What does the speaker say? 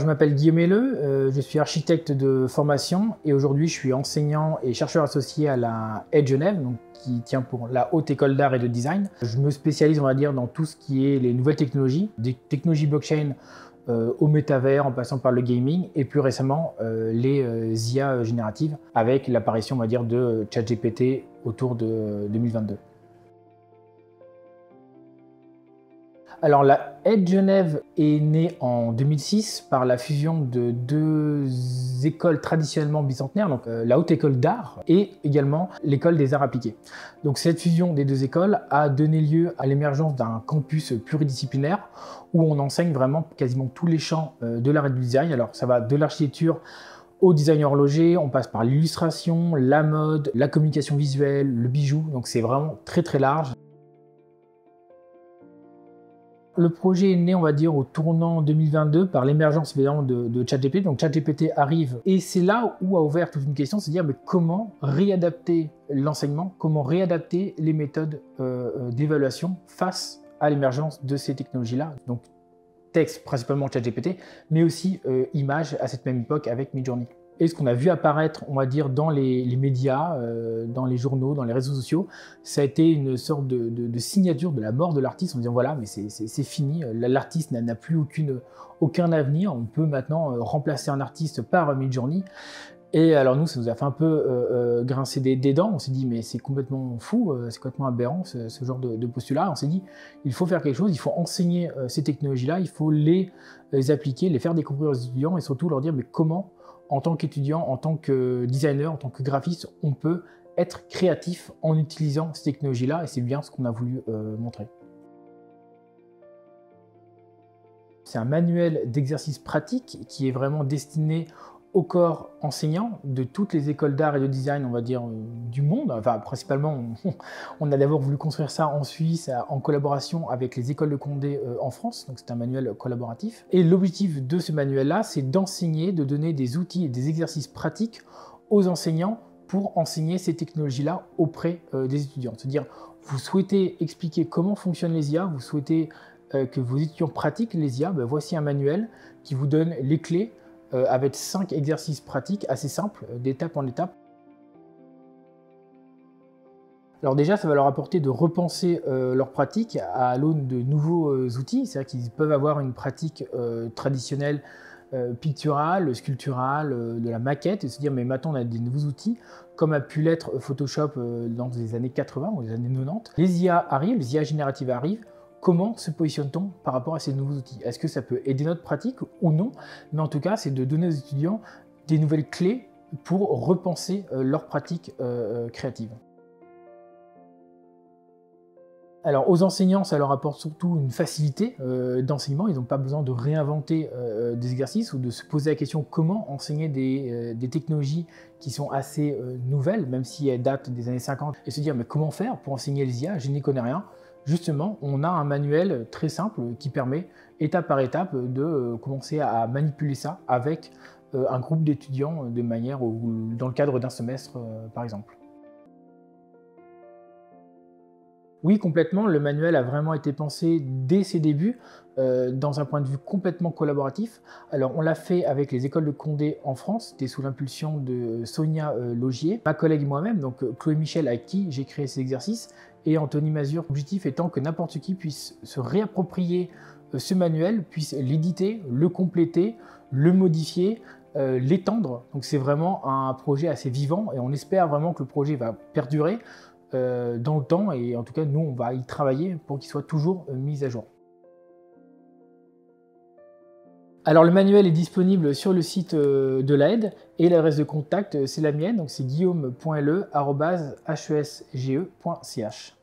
m'appelle Guillaume Helleux, je suis architecte de formation et aujourd'hui je suis enseignant et chercheur associé à la Edge Genève, donc, qui tient pour la Haute École d'Art et de Design. Je me spécialise, on va dire, dans tout ce qui est les nouvelles technologies, des technologies blockchain au métavers en passant par le gaming et plus récemment les IA génératives avec l'apparition, on va dire, de ChatGPT autour de 2022. Alors la Edge Genève est née en 2006 par la fusion de deux écoles traditionnellement bicentenaires, donc la Haute École d'Art et également l'École des Arts Appliqués. Donc cette fusion des deux écoles a donné lieu à l'émergence d'un campus pluridisciplinaire où on enseigne vraiment quasiment tous les champs de l'art et du design. Alors ça va de l'architecture au design horloger, on passe par l'illustration, la mode, la communication visuelle, le bijou, donc c'est vraiment très large. Le projet est né, on va dire, au tournant 2022 par l'émergence évidemment de ChatGPT. Donc ChatGPT arrive et c'est là où a ouvert toute une question, c'est de dire mais comment réadapter l'enseignement, comment réadapter les méthodes d'évaluation face à l'émergence de ces technologies-là. Donc texte, principalement ChatGPT, mais aussi images à cette même époque avec Midjourney. Et ce qu'on a vu apparaître, on va dire, dans les médias, dans les journaux, dans les réseaux sociaux, ça a été une sorte de signature de la mort de l'artiste en disant voilà, mais c'est fini, l'artiste n'a plus aucun avenir, on peut maintenant remplacer un artiste par Midjourney. Et alors nous, ça nous a fait un peu grincer des dents, on s'est dit mais c'est complètement fou, c'est complètement aberrant ce genre de postulat. On s'est dit il faut faire quelque chose, il faut enseigner ces technologies-là, il faut les appliquer, les faire découvrir aux étudiants et surtout leur dire mais comment en tant qu'étudiant, en tant que designer, en tant que graphiste, on peut être créatif en utilisant ces technologies-là et c'est bien ce qu'on a voulu montrer. C'est un manuel d'exercice pratique qui est vraiment destiné au corps enseignant de toutes les écoles d'art et de design, on va dire, du monde. Enfin, principalement, on a d'abord voulu construire ça en Suisse en collaboration avec les écoles de Condé en France, donc c'est un manuel collaboratif. Et l'objectif de ce manuel-là, c'est d'enseigner, de donner des outils et des exercices pratiques aux enseignants pour enseigner ces technologies-là auprès des étudiants. C'est-à-dire, vous souhaitez expliquer comment fonctionnent les IA, vous souhaitez que vos étudiants pratiquent les IA, ben voici un manuel qui vous donne les clés avec 5 exercices pratiques assez simples, d'étape en étape. Alors déjà, ça va leur apporter de repenser leur pratique à l'aune de nouveaux outils. C'est-à-dire qu'ils peuvent avoir une pratique traditionnelle, picturale, sculpturale, de la maquette, et se dire mais maintenant on a des nouveaux outils, comme a pu l'être Photoshop dans les années 80 ou les années 90. Les IA arrivent, les IA génératives arrivent. Comment se positionne-t-on par rapport à ces nouveaux outils? Est-ce que ça peut aider notre pratique ou non? Mais en tout cas, c'est de donner aux étudiants des nouvelles clés pour repenser leur pratique créative. Alors aux enseignants, ça leur apporte surtout une facilité d'enseignement. Ils n'ont pas besoin de réinventer des exercices ou de se poser la question comment enseigner des technologies qui sont assez nouvelles, même si elles datent des années 50, et se dire mais comment faire pour enseigner les IA? Je n'y connais rien. Justement, on a un manuel très simple qui permet, étape par étape, de commencer à manipuler ça avec un groupe d'étudiants de manière dans le cadre d'un semestre, par exemple. Oui, complètement. Le manuel a vraiment été pensé dès ses débuts dans un point de vue complètement collaboratif. Alors, on l'a fait avec les écoles de Condé en France, c'était sous l'impulsion de Sonia Logier, ma collègue et moi-même, donc Chloé Michel, avec qui j'ai créé ces exercices, et Anthony Mazur. L'objectif étant que n'importe qui puisse se réapproprier ce manuel, puisse l'éditer, le compléter, le modifier, l'étendre. Donc c'est vraiment un projet assez vivant et on espère vraiment que le projet va perdurer dans le temps et en tout cas nous on va y travailler pour qu'il soit toujours mis à jour. Alors le manuel est disponible sur le site de l'AED et l'adresse de contact c'est la mienne, donc c'est guillaume.le@hesge.ch.